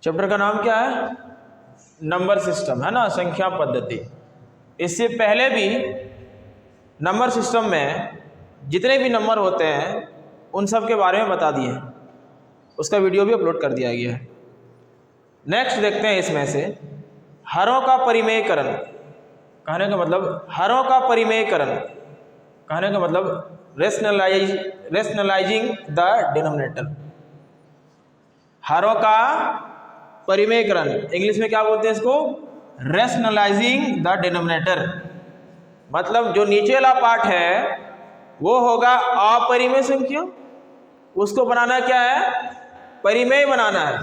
Chapter का नाम क्या है? नंबर सिस्टम, है ना, संख्या पद्धति। इससे पहले भी नंबर सिस्टम में जितने भी नंबर होते हैं उन सब के बारे में बता दिए हैं, उसका वीडियो भी अपलोड कर दिया गया है। नेक्स्ट देखते हैं इसमें से हरों का परिमेयकरण। कहने का मतलब हरों का परिमेयकरण, कहने का मतलब रेशनलाइजिंग द डिनोमिनेटर। हरों का परिमेयकरण, इंग्लिश में क्या बोलते हैं इसको? Rationalising the denominator. मतलब जो नीचे वाला पार्ट है वो होगा अपरिमेय संख्या, उसको बनाना क्या है? परिमेय बनाना है।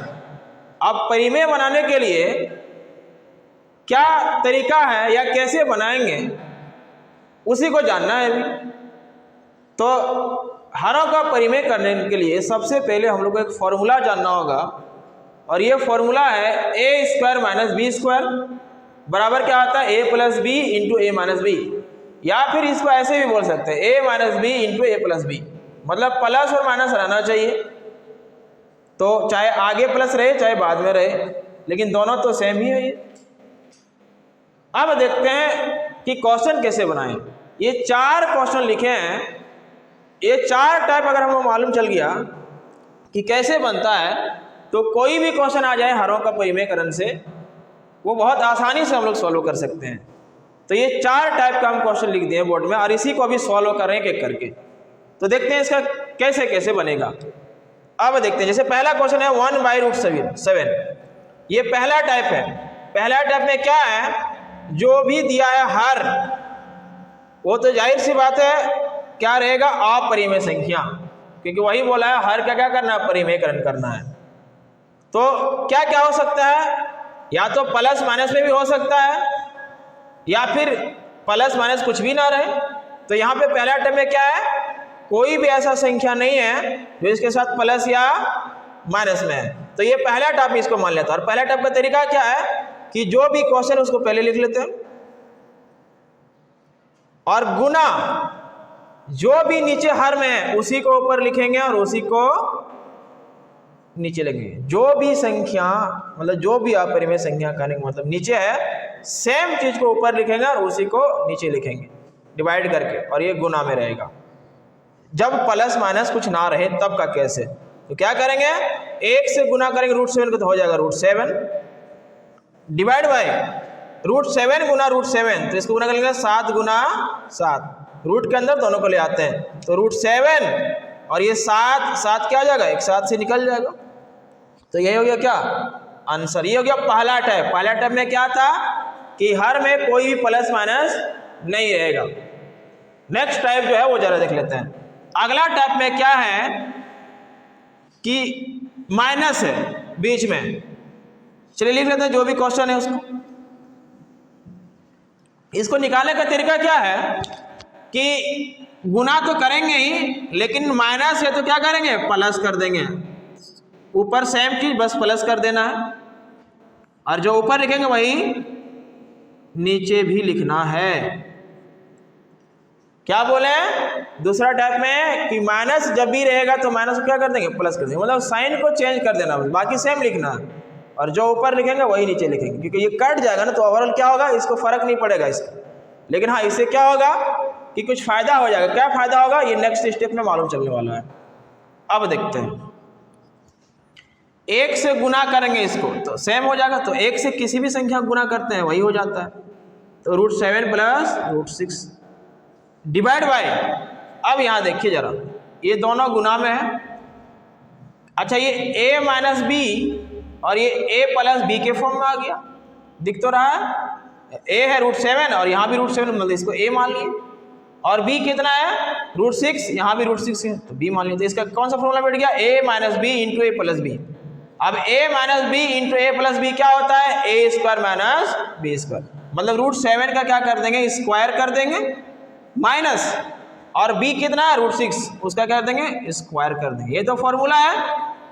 अब परिमेय बनाने के लिए क्या तरीका है या कैसे बनाएंगे उसी को जानना है अभी। तो हरों का परिमेय करने के लिए सबसे पहले हम लोग को एक फॉर्मूला जानना होगा, और ये फॉर्मूला है ए स्क्वायर माइनस बी स्क्वायर बराबर क्या आता है? ए plus B into A minus B, या फिर इसको ऐसे भी बोल सकते हैं ए minus B into A plus B. मतलब प्लस और माइनस रहना चाहिए, तो चाहे आगे प्लस रहे चाहे बाद में रहे, लेकिन दोनों तो सेम ही है ये। अब देखते हैं कि क्वेश्चन कैसे बनाएं। ये 4 क्वेश्चन लिखे हैं, ये 4 टाइप अगर हमें मालूम चल गया कि कैसे बनता है, तो कोई भी क्वेश्चन आ जाए हरों का परिमेयकरण से वो बहुत आसानी से हम लोग सॉल्व कर सकते हैं। तो ये 4 टाइप का हम क्वेश्चन लिख दिए बोर्ड में, और इसी को अभी सॉल्व कर रहे हैं एक एक करके। तो देखते हैं इसका कैसे कैसे बनेगा। अब देखते हैं, जैसे पहला क्वेश्चन है 1/√7। ये पहला टाइप है। पहला टाइप में क्या है? जो भी दिया है हर, वो तो जाहिर सी बात है क्या रहेगा? अपरिमेय संख्या, क्योंकि वही बोला है हर का क्या करना है? परिमेयकरण करना है। तो क्या क्या हो सकता है? या तो प्लस माइनस में भी हो सकता है, या फिर प्लस माइनस कुछ भी ना रहे। तो यहाँ पे पहला टाइप में क्या है? कोई भी ऐसा संख्या नहीं है जो इसके साथ प्लस या माइनस में है। तो ये पहला टाइप इसको मान लेता है। और पहला टाइप का तरीका क्या है कि जो भी क्वेश्चन उसको पहले लिख लेते हैं, और गुना जो भी नीचे हर में है उसी को ऊपर लिखेंगे और उसी को नीचे लिखेंगे। जो भी संख्या, मतलब जो भी अपरिमेय संख्या कहने का मतलब नीचे है, सेम चीज को ऊपर लिखेंगे और उसी को नीचे लिखेंगे डिवाइड करके, और ये गुना में रहेगा। जब प्लस माइनस कुछ ना रहे तब का कैसे? तो क्या करेंगे? 1 से गुना करेंगे √7 को, तो हो जाएगा √7 डिवाइड बाय √7 गुना √7, तो इसको गुना कर लेंगे 7 गुना 7। रूट के अंदर दोनों को ले आते हैं, तो √7 और ये 7 क्या आ जाएगा? एक 7 से निकल जाएगा। तो यही हो गया क्या आंसर। ये हो गया पहला टाइप। पहला टाइप में क्या था कि हर में कोई भी प्लस माइनस नहीं रहेगा। नेक्स्ट टाइप जो है वो जरा देख लेते हैं। अगला टाइप में क्या है कि माइनस है बीच में। चलिए लिख लेते हैं जो भी क्वेश्चन है उसको। इसको निकालने का तरीका क्या है कि गुना तो करेंगे ही, लेकिन माइनस है तो क्या करेंगे? प्लस कर देंगे। ऊपर सेम चीज बस प्लस कर देना है, और जो ऊपर लिखेंगे वही नीचे भी लिखना है। क्या बोले? दूसरा टाइप में कि माइनस जब भी रहेगा तो माइनस को क्या कर देंगे? प्लस कर देंगे। मतलब साइन को चेंज कर देना, बाकी सेम लिखना है, और जो ऊपर लिखेंगे वही नीचे लिखेंगे, क्योंकि ये कट जाएगा ना तो ओवरऑल क्या होगा? इसको फर्क नहीं पड़ेगा इसका। लेकिन हाँ, इससे क्या होगा कि कुछ फायदा हो जाएगा। क्या फायदा होगा ये नेक्स्ट स्टेप में मालूम चलने वाला है। अब देखते हैं, 1 से गुना करेंगे इसको तो सेम हो जाएगा। तो 1 से किसी भी संख्या गुना करते हैं वही हो जाता है। तो √7 प्लस √6 डिवाइड बाय, अब यहां देखिए जरा, ये दोनों गुना में है। अच्छा, ये a माइनस बी और ये a प्लस बी के फॉर्म में आ गया, दिख तो रहा है। a है √7 और यहाँ भी √7, मतलब इसको a मान लिए, और b कितना है? √6, यहाँ भी √6 है तो b मान लिए। तो इसका कौन सा फॉर्मूला बैठ गया? a minus B into A plus B. अब a minus B into A plus B क्या होता है? a square minus B square. मतलब √7 का क्या कर देंगे? स्क्वायर कर देंगे, माइनस, और b कितना है? √6, उसका क्या कर देंगे? स्क्वायर कर देंगे। ये तो फॉर्मूला है।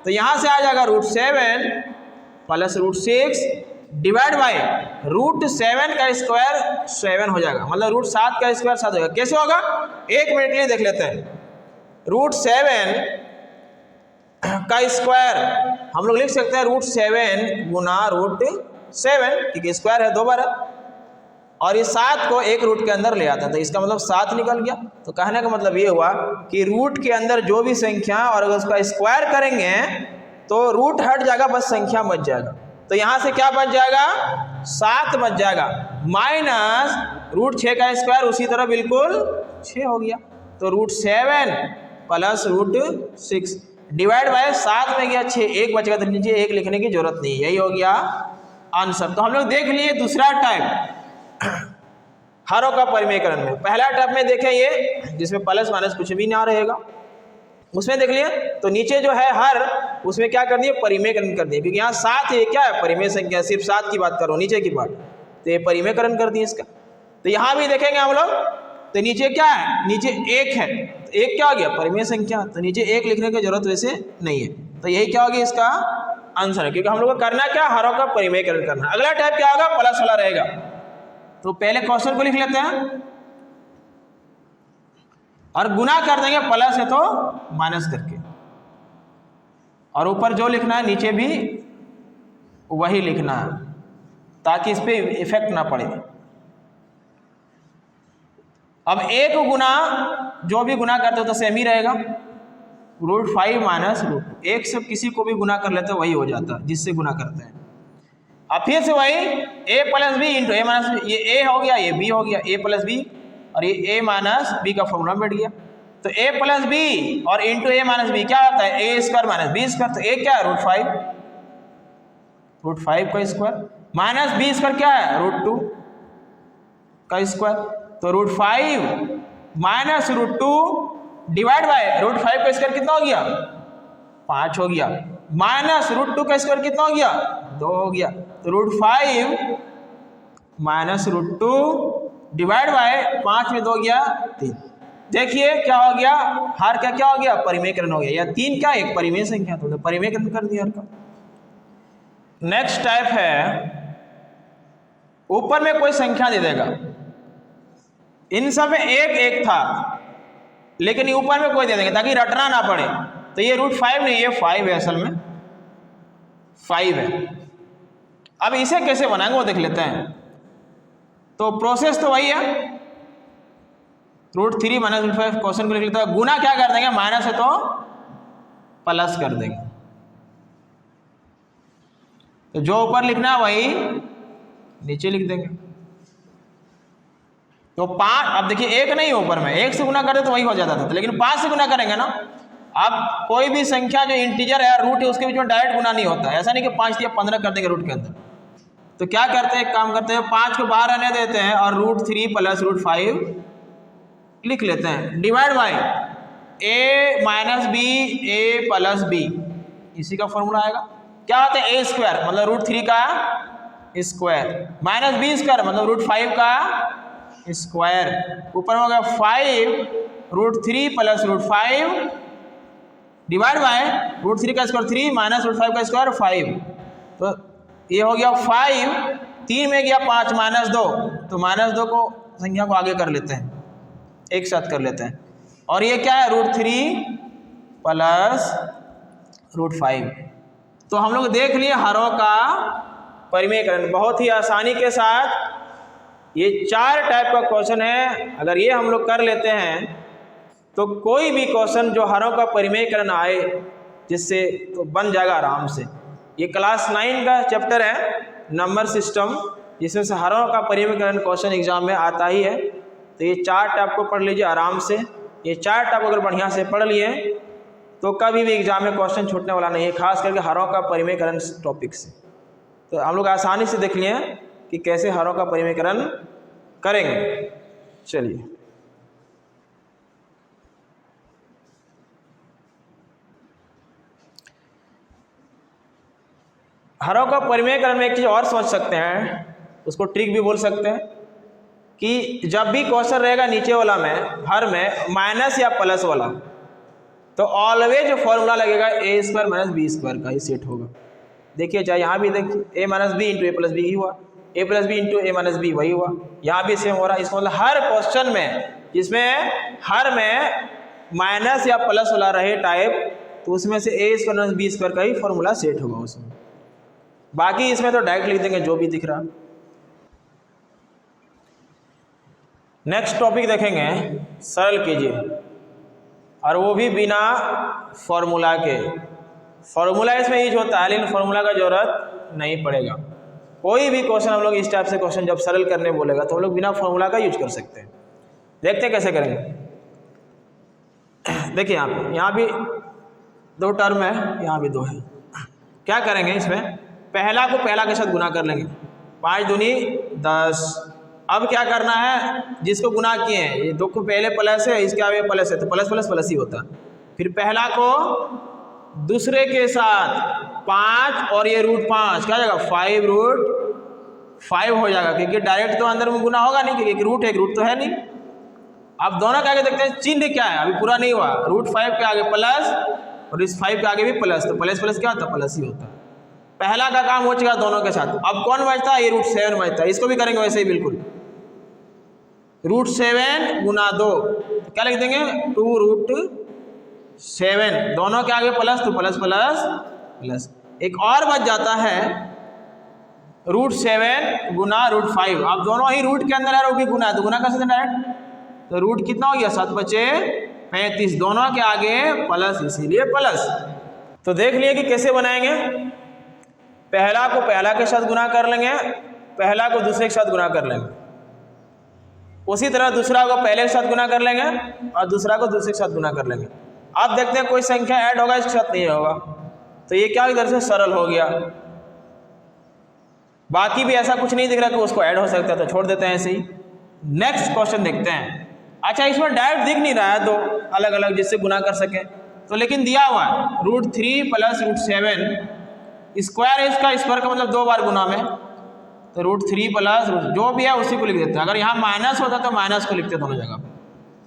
तो यहां से आ जाएगा √7 प्लस √6 डिवाइड बाय √7 का स्क्वायर 7 हो जाएगा। मतलब √7 का स्क्वायर 7 होगा। कैसे होगा? 1 मिनट के लिए देख लेते हैं। √7 का स्क्वायर हम लोग लिख सकते हैं √7 गुना √7, क्योंकि स्क्वायर है 2 बार है, और इस 7 को एक रूट के अंदर ले आता है, तो इसका मतलब 7 निकल गया। तो कहने का मतलब ये हुआ कि रूट के अंदर जो भी संख्या और अगर उसका स्क्वायर करेंगे तो रूट हट जाएगा, बस संख्या बच जाएगा। तो यहाँ से क्या बच जाएगा, 7 बच जाएगा, माइनस √6 का स्क्वायर उसी तरह बिल्कुल 6 हो गया। तो √7 प्लस √6 डिवाइड बाय 7 में गया 6, 1 बचेगा, तो नीचे 1 लिखने की जरूरत नहीं, यही हो गया आंसर। तो हम लोग देख लिए दूसरा टाइप हरों का परिमेयकरण में। पहला टाइप में देखें ये जिसमें प्लस माइनस कुछ भी ना रहेगा, उसमें देख लिए। तो नीचे जो है हर, उसमें क्या कर दिए, परिमेयकरण कर दिए, क्योंकि यहाँ 7 ये क्या है, परिमेय संख्या, सिर्फ 7 की बात करो नीचे की बात, तो ये परिमेयकरण कर दिए इसका। तो यहाँ भी देखेंगे हम लोग, तो नीचे क्या है, नीचे 1 है, तो 1 क्या हो गया, परिमेय संख्या, तो नीचे 1 लिखने की जरूरत वैसे नहीं है। तो यही क्या होगी इसका आंसर है, क्योंकि हम लोग को करना क्या, हरों का परिमेयकरण करना। अगला टाइप क्या होगा, प्लस वाला रहेगा। तो पहले क्वेश्चन को लिख लेते हैं और गुना कर देंगे, प्लस है तो माइनस करके, और ऊपर जो लिखना है नीचे भी वही लिखना है, ताकि इस पे इफेक्ट ना पड़े। अब एक गुना जो भी गुना करते हो तो सेम ही रहेगा, √5 माइनस √2, एक से किसी को भी गुना कर लेते हो वही हो जाता है जिससे गुना करते हैं। अब फिर से वही a plus B into A minus B, ये a हो गया, ये b हो गया, a प्लस बी, और ये a माइनस बी का फॉर्मूला बैठ गया। तो a प्लस बी और इंटू ए माइनस बी क्या होता है, a square minus B square, तो a क्या है, √5 का स्क्वायर, माइनस बी स्क्वायर क्या है, √2 का स्क्वायर। तो √5 माइनस √2 डिवाइड बाय √5 का स्क्वायर कितना हो गया, 5 हो गया, माइनस √2 का स्क्वायर कितना हो गया, 2 हो गया। तो √5 माइनस √2 डिवाइड बाय 5 में 2 गया 3। देखिए क्या हो गया, हर का क्या हो गया, परिमेयकरण हो गया, या 3 क्या, एक परिमेय संख्या, तो परिमेयकरण कर दिया हर का। नेक्स्ट टाइप है, ऊपर में कोई संख्या दे देगा, इन सब में 1 1 था, लेकिन ऊपर में कोई दे देंगे ताकि रटना ना पड़े। तो ये √5 नहीं, ये 5 है, असल में 5 है। अब इसे कैसे बनाएंगे वो देख लेते हैं। तो प्रोसेस तो वही है, √3 माइनस √5 क्वेश्चन को लिख लेते हैं, गुना क्या कर देंगे, माइनस है तो प्लस कर देंगे, तो जो ऊपर लिखना है वही नीचे लिख देंगे। तो 5, अब देखिए 1 नहीं ऊपर में, 1 से गुना करते तो वही हो जाता था, लेकिन 5 से गुना करेंगे ना। अब कोई भी संख्या जो इंटीजर है, रूट है, उसके बीच में डायरेक्ट गुना नहीं होता है, ऐसा नहीं कि 5 दिया 15 कर देंगे रूट के अंदर। तो क्या करते हैं, एक काम करते हैं, 5 को बाहर आने देते हैं और √3 प्लस √5 लिख लेते हैं, divide by a minus B, a plus B, इसी का फॉर्मूला आएगा। क्या होता है, a स्क्वायर मतलब √3 का स्क्वायर, माइनस बी स्क्वायर मतलब √5 का स्क्वायर, ऊपर में हो गया 5 √3 प्लस √5 डिवाइड बाय √3 का स्क्वायर 3 माइनस √5 का स्क्वायर 5। तो ये हो गया 5, 3 में गया 5 माइनस 2, तो माइनस 2 को संख्या को आगे कर लेते हैं, एक साथ कर लेते हैं, और ये क्या है, √3 प्लस √5। तो हम लोग देख लिए हरों का परिमेयकरण बहुत ही आसानी के साथ। ये 4 टाइप का क्वेश्चन है, अगर ये हम लोग कर लेते हैं तो कोई भी क्वेश्चन जो हरों का परिमेयकरण आए जिससे, तो बन जाएगा आराम से। ये क्लास 9 का चैप्टर है नंबर सिस्टम, जिसमें से हरों का परिमेयकरण क्वेश्चन एग्जाम में आता ही है। तो ये 4 टाइप को पढ़ लीजिए आराम से। ये 4 टाइप अगर बढ़िया से पढ़ लिए तो कभी भी एग्जाम में क्वेश्चन छूटने वाला नहीं है, खास करके हरों का परिमेयकरण टॉपिक से। तो हम लोग आसानी से देख लिए कि कैसे हरों का परिमेयकरण करेंगे। चलिए, हरों का परिमेयकरण में एक चीज़ और समझ सकते हैं, उसको ट्रिक भी बोल सकते हैं, कि जब भी क्वेश्चन रहेगा नीचे वाला में हर में माइनस या प्लस वाला, तो ऑलवेज फॉर्मूला लगेगा a square minus B square का ही सेट होगा। देखिए चाहे यहाँ भी देखिए, a minus B into A plus B ही हुआ, a plus B into A minus B वही हुआ, यहाँ भी सेम हो रहा है। इसका मतलब हर क्वेश्चन में जिसमें हर में माइनस या प्लस वाला रहे टाइप, तो उसमें से a square minus B square का ही फॉर्मूला सेट होगा उसमें। बाकी इसमें तो डायरेक्ट लिख देंगे जो भी दिख रहा। नेक्स्ट टॉपिक देखेंगे, सरल कीजिए, और वो भी बिना फॉर्मूला के। फॉर्मूला इसमें यूज होता है लेकिन फॉर्मूला का जरूरत नहीं पड़ेगा। कोई भी क्वेश्चन हम लोग इस टाइप से क्वेश्चन जब सरल करने बोलेगा तो हम लोग बिना फॉर्मूला का यूज कर सकते हैं। देखते हैं कैसे करेंगे। देखिए यहाँ भी 2 टर्म है, यहाँ भी 2 है। क्या करेंगे, इसमें पहला को पहला के साथ गुना कर लेंगे, 5 दूनी 10। अब क्या करना है, जिसको गुना किए हैं ये 2 को पहले प्लस है, इसके आगे प्लस है, तो प्लस प्लस प्लस ही होता है। फिर पहला को दूसरे के साथ 5 और ये √5 क्या हो जाएगा 5 √5 हो जाएगा, क्योंकि डायरेक्ट तो अंदर में गुना होगा नहीं, क्योंकि रूट है, रूट तो है नहीं। अब दोनों के आगे देखते हैं चिन्ह क्या है, अभी पूरा नहीं हुआ। √5 के आगे प्लस और इस 5 के आगे भी प्लस, तो प्लस प्लस क्या होता है, प्लस ही होता है। पहला का काम हो चुका दोनों के साथ। अब कौन बचता है, ये √7 बचता है। इसको भी करेंगे वैसे ही बिल्कुल, √7 गुना 2 तो क्या लिख देंगे 2√7, दोनों के आगे प्लस तो प्लस प्लस प्लस। एक और बच जाता है √7 गुना √5। अब दोनों ही रूट के अंदर है, वो भी गुना है तो गुना कर सकते डायरेक्ट। तो रूट कितना हो गया 7 बचे 35, दोनों के आगे प्लस इसीलिए प्लस। तो देख लिए कि कैसे बनाएंगे। पहला को पहला के साथ गुना कर लेंगे, पहला को दूसरे के साथ गुना कर लेंगे, उसी तरह दूसरा को पहले के साथ गुना कर लेंगे और दूसरा को दूसरे के साथ गुना कर लेंगे। अब देखते हैं कोई संख्या ऐड होगा इसके साथ नहीं होगा, तो ये क्या इधर से सरल हो गया। बाकी भी ऐसा कुछ नहीं दिख रहा कि उसको ऐड हो सकता है, तो छोड़ देते हैं ऐसे ही। नेक्स्ट क्वेश्चन देखते हैं। अच्छा, इसमें डायरेक्ट दिख नहीं रहा है 2 अलग अलग जिससे गुना कर सके, तो लेकिन दिया हुआ है √3 + √7 स्क्वायर है, इसका स्क्वायर का मतलब 2 बार गुना में, तो √3 + जो भी है उसी को लिख देते हैं। अगर यहाँ माइनस होता तो माइनस को लिखते दोनों जगह।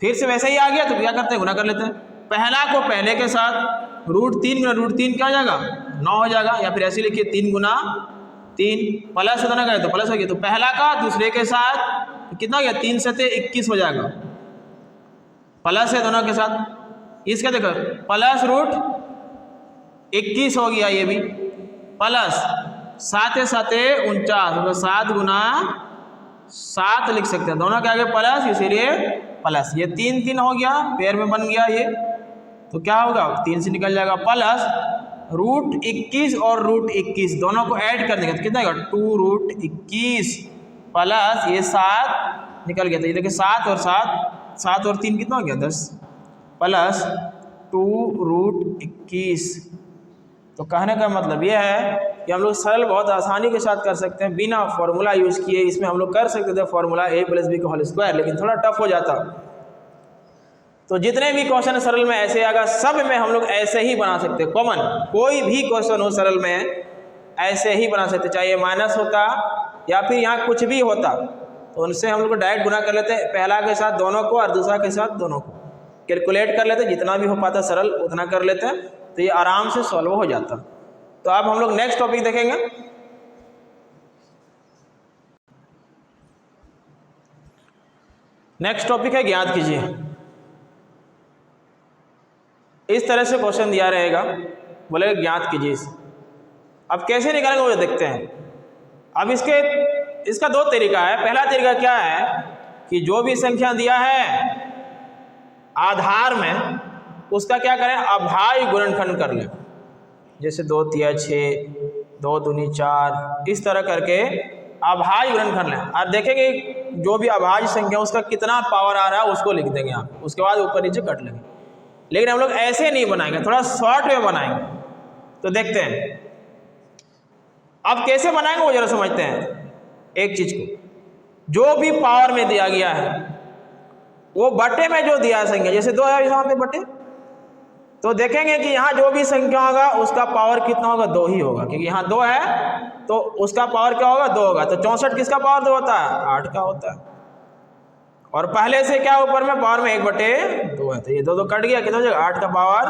फिर से वैसे ही आ गया तो क्या करते हैं, गुना कर लेते हैं। पहला को पहले के साथ √3 गुना √3 क्या हो जाएगा 9 हो जाएगा, या फिर ऐसे लिखिए 3 गुना 3 प्लस दोनों का तो प्लस हो गया। तो पहला का दूसरे के साथ कितना हो गया 3 × 7 = 21 हो जाएगा, प्लस है दोनों के साथ। इसका देखो प्लस √21 हो गया, ये भी प्लस 7 × 7 = 49, तो 7 गुना 7 लिख सकते हैं, दोनों के आगे प्लस इसीलिए प्लस। ये 3 3 हो गया, पेयर में बन गया ये, तो क्या होगा 3 से निकल जाएगा, प्लस √21 और √21 दोनों को ऐड कर देंगे तो कितना आएगा 2√21 प्लस ये 7 निकल गया, तो ये देखिए 7 और 3 कितना हो गया 10 प्लस 2√21। तो कहने का मतलब ये है कि हम लोग सरल बहुत आसानी के साथ कर सकते हैं बिना फॉर्मूला यूज़ किए। इसमें हम लोग कर सकते थे फॉर्मूला a + b², लेकिन थोड़ा टफ हो जाता। तो जितने भी क्वेश्चन सरल में ऐसे आएगा सब में हम लोग ऐसे ही बना सकते हैं। कॉमन कोई भी क्वेश्चन हो सरल में ऐसे ही बना सकते, चाहे माइनस होता या फिर यहाँ कुछ भी होता, तो उनसे हम लोग डायरेक्ट गुना कर लेते, पहला के साथ दोनों को और दूसरा के साथ दोनों को कैलकुलेट कर लेते, जितना भी हो पाता सरल उतना कर लेते हैं, तो ये आराम से सॉल्व हो जाता। तो अब हम लोग नेक्स्ट टॉपिक देखेंगे। नेक्स्ट टॉपिक है ज्ञात कीजिए। इस तरह से क्वेश्चन दिया रहेगा, बोले ज्ञात कीजिए। अब कैसे निकालेंगे वो देखते हैं। अब इसका 2 तरीका है। पहला तरीका क्या है कि जो भी संख्या दिया है आधार में उसका क्या करें, अभाज्य गुणनखंड कर लें। जैसे 2 × 3 = 6, 2 दूनी 4, इस तरह करके अभाज्य गुणनखंड लें और देखेंगे जो भी अभाज्य संख्या उसका कितना पावर आ रहा है उसको लिख देंगे आप, उसके बाद ऊपर नीचे कट लेंगे। लेकिन हम लोग ऐसे नहीं बनाएंगे, थोड़ा शॉर्ट में बनाएंगे। तो देखते हैं अब कैसे बनाएंगे वो जरा समझते हैं। एक चीज को जो भी पावर में दिया गया है वो बटे में जो दिया संख्या, जैसे 2 है यहाँ पे बटे, तो देखेंगे कि यहाँ जो भी संख्या होगा उसका पावर कितना होगा 2 ही होगा, क्योंकि यहाँ 2 है तो उसका पावर क्या होगा 2 होगा। तो 64 किसका पावर 2 होता है 8 का होता है, और पहले से क्या ऊपर में पावर में 1/2 है, तो ये 2 कट गया, कितना हो जाएगा 8 का पावर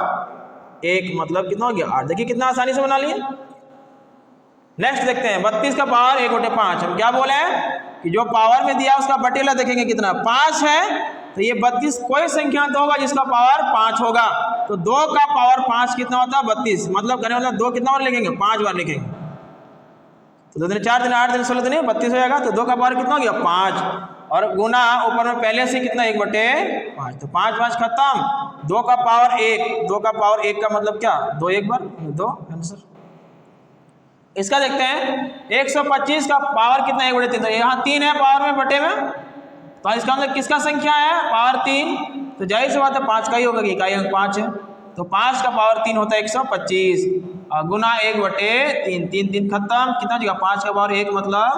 1, मतलब कितना हो गया 8। देखिए कितना आसानी से बना लिए। नेक्स्ट देखते हैं 32 का पावर 1/5। हम क्या बोले हैं कि जो पावर में दिया उसका बटेला देखेंगे कितना 5 है, तो ये 32 कोई संख्या तो होगा जिसका पावर 5 होगा। तो 2 का पावर 5 कितना होता है 32, मतलब कहने मतलब 2 कितना बार लिखेंगे 5 बार लिखेंगे, तो 2 दिन 4 दिन 8 दिन 16 दिन 32 हो जाएगा, तो 2 का पावर कितना हो गया 5, और गुना ऊपर में पहले से कितना 1/5, तो 5 5 खत्म, 2 का पावर 1, 2 का पावर 1 का मतलब क्या 2 एक बार 2 आंसर। इसका देखते हैं 125 का पावर कितना 1/3, तो यहाँ 3 है पावर में बटे में, तो इसका मतलब किसका संख्या है पावर 3, तो जाहिर सी बात है 5 का ही होगा कि इकाई अंक 5 है, तो 5 का पावर 3 होता है 125, और गुना 1/3, 3 3 खत्म, कितना हो जाएगा 5 का पावर 1 मतलब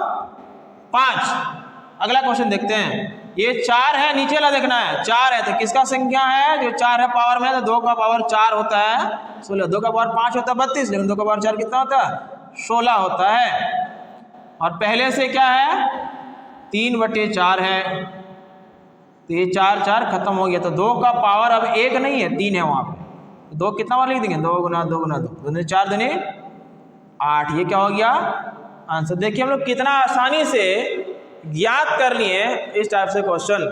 5। अगला क्वेश्चन देखते हैं, ये 4 है, नीचे वाला देखना है 4 है, तो किसका संख्या है जो 4 है पावर में, तो 2 का पावर 4 होता है 16, 2 का पावर 5 होता है 32, लेकिन 2 का पावर 4 कितना होता है 16 होता है, और पहले से क्या है 3/4 है, तो ये 4 4 खत्म हो गया, तो 2 का पावर अब 1 नहीं है 3 है वहाँ पे, तो 2 कितना बार लिख देंगे 2 गुना 2 गुना 2, 2 4 दूनी 8, ये क्या हो गया आंसर। देखिए हम लोग कितना आसानी से ज्ञात कर लिए इस टाइप से क्वेश्चन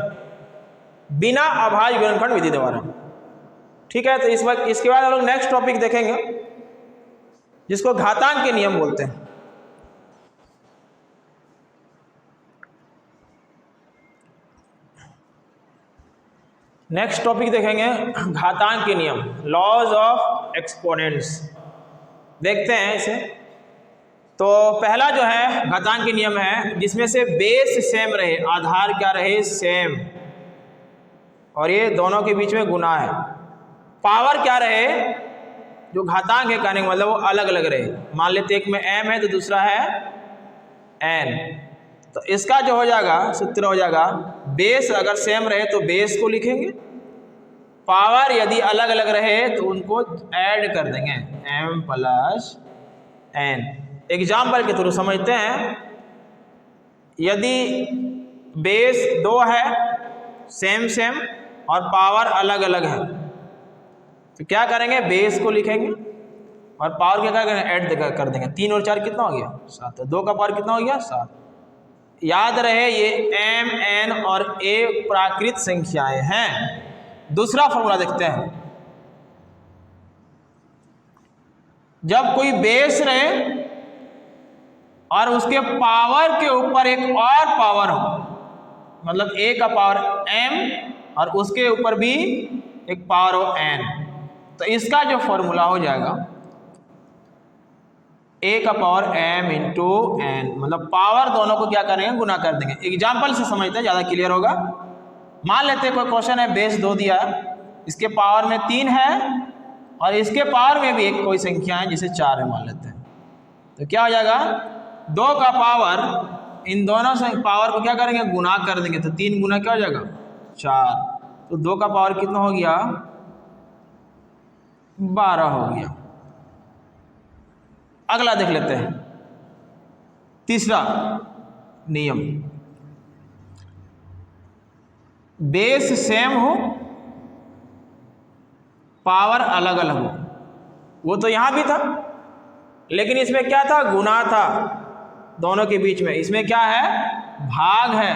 बिना अभाज्य गुणनखंड विधि द्वारा। ठीक है, तो इस वक्त इसके बाद हम लोग नेक्स्ट टॉपिक देखेंगे जिसको घातांक के नियम बोलते हैं। नेक्स्ट टॉपिक देखेंगे घातांक के नियम, लॉज ऑफ एक्सपोनेंट्स। देखते हैं इसे। तो पहला जो है घातांक के नियम है जिसमें से बेस सेम रहे, आधार क्या रहे सेम, और ये दोनों के बीच में गुना है, पावर क्या रहे जो घातांक है कहने का मतलब वो अलग अलग रहे, मान लेते एक में m है तो दूसरा है n, तो इसका जो हो जाएगा सूत्र हो जाएगा बेस अगर सेम रहे तो बेस को लिखेंगे, पावर यदि अलग अलग रहे तो उनको ऐड कर देंगे m प्लस n। एग्जाम्पल के थ्रू समझते हैं, यदि बेस 2 है सेम सेम और पावर अलग अलग है तो क्या करेंगे बेस को लिखेंगे और पावर क्या करेंगे ऐड कर देंगे, 3 और 4 कितना हो गया 7, 2 का पावर कितना हो गया 7। याद रहे ये m n और a प्राकृत संख्याएं हैं। दूसरा फॉर्मूला देखते हैं, जब कोई बेस रहे और उसके पावर के ऊपर एक और पावर हो, मतलब a का पावर m और उसके ऊपर भी एक पावर हो n, तो इसका जो फॉर्मूला हो जाएगा a का पावर m इंटू n, मतलब पावर दोनों को क्या करेंगे गुना कर देंगे। एग्जाम्पल से समझते हैं ज़्यादा क्लियर होगा। मान लेते हैं कोई क्वेश्चन है बेस 2 दिया, इसके पावर में 3 है और इसके पावर में भी एक कोई संख्या है जिसे 4 है मान लेते हैं, तो क्या हो जाएगा 2 का पावर इन दोनों से पावर को क्या करेंगे गुना कर देंगे, तो 3 गुना क्या हो जाएगा 4, तो 2 का पावर कितना हो गया 12 हो गया। अगला देख लेते हैं तीसरा नियम, बेस सेम हो पावर अलग अलग हो, वो तो यहां भी था लेकिन इसमें क्या था गुना था दोनों के बीच में, इसमें क्या है भाग है,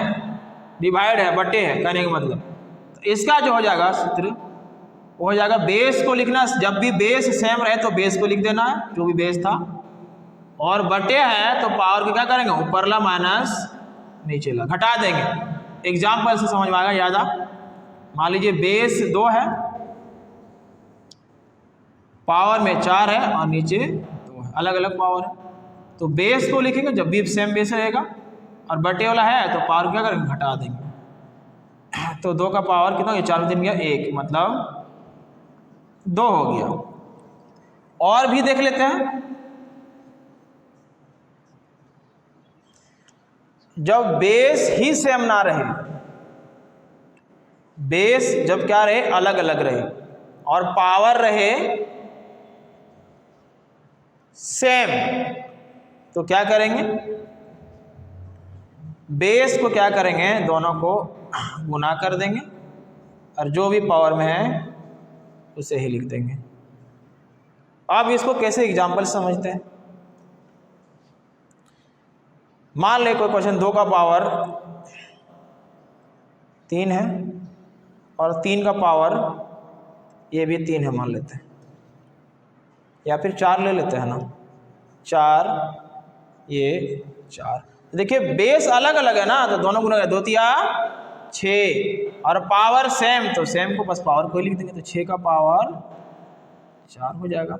डिवाइड है, बटे है कहने का मतलब। तो इसका जो हो जाएगा सूत्र वो हो जाएगा बेस को लिखना, जब भी बेस सेम रहे तो बेस को लिख देना है जो भी बेस था, और बटे है तो पावर को क्या करेंगे ऊपरला माइनस नीचेला घटा देंगे। एग्जाम्पल से समझ में आएगा ज़्यादा। मान लीजिए बेस 2 है, पावर में 4 है और नीचे 2 है, अलग अलग पावर है, तो बेस को लिखेंगे जब भी सेम बेस रहेगा, और बटे वाला है तो पावर क्या करेंगे घटा देंगे, तो 2 का पावर कितना हो गया 4 दिन गया 1, मतलब 2 हो गया। और भी देख लेते हैं, जब बेस ही सेम ना रहे, बेस जब क्या रहे अलग अलग रहे और पावर रहे सेम, तो क्या करेंगे बेस को क्या करेंगे दोनों को गुना कर देंगे और जो भी पावर में है उसे ही लिख देंगे। अब इसको कैसे एग्जाम्पल समझते हैं, मान ले कोई क्वेश्चन 2 का पावर 3 है और 3 का पावर ये भी 3 है मान लेते हैं, या फिर 4 ले लेते हैं ना, 4 ये 4। देखिए बेस अलग अलग है ना, तो दोनों गुना 2 तिया 6 और पावर सेम, तो सेम को बस पावर को ही लिख देंगे, तो 6 का पावर 4 हो जाएगा।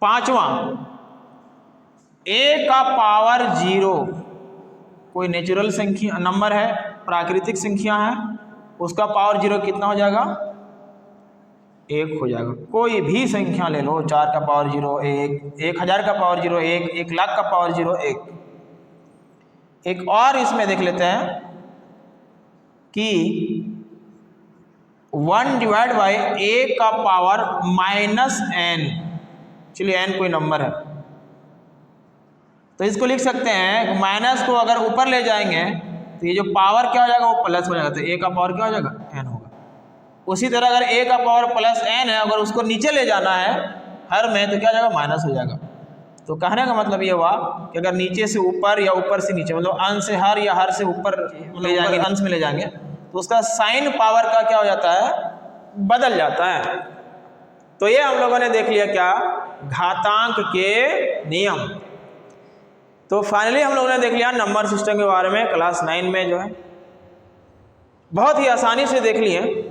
पांचवा, a का पावर 0 कोई नेचुरल संख्या नंबर है, प्राकृतिक संख्या है, उसका पावर 0 कितना हो जाएगा? 1 हो जाएगा। कोई भी संख्या ले लो, 4 का पावर 0 1, 1000 का पावर 0 1, 1 लाख का पावर 0 1। एक और इसमें देख लेते हैं कि 1 डिवाइड बाई a का पावर -n, चलिए n कोई नंबर है तो इसको लिख सकते हैं, माइनस को अगर ऊपर ले जाएंगे तो ये जो पावर क्या हो जाएगा वो प्लस हो जाएगा, तो a का पावर क्या हो जाएगा? n होगा। उसी तरह अगर a का पावर +n है, अगर उसको नीचे ले जाना है हर में तो क्या हो जाएगा? माइनस हो जाएगा। तो कहने का मतलब ये हुआ कि अगर नीचे से ऊपर या ऊपर से नीचे, मतलब अंश से हर या हर से ऊपर ले जाएंगे, अंश में ले जाएंगे तो उसका साइन पावर का क्या हो जाता है? बदल जाता है। तो ये हम लोगों ने देख लिया क्या? घातांक के नियम। तो फाइनली हम लोगों ने देख लिया नंबर सिस्टम के बारे में, क्लास 9 में जो है बहुत ही आसानी से देख लिए।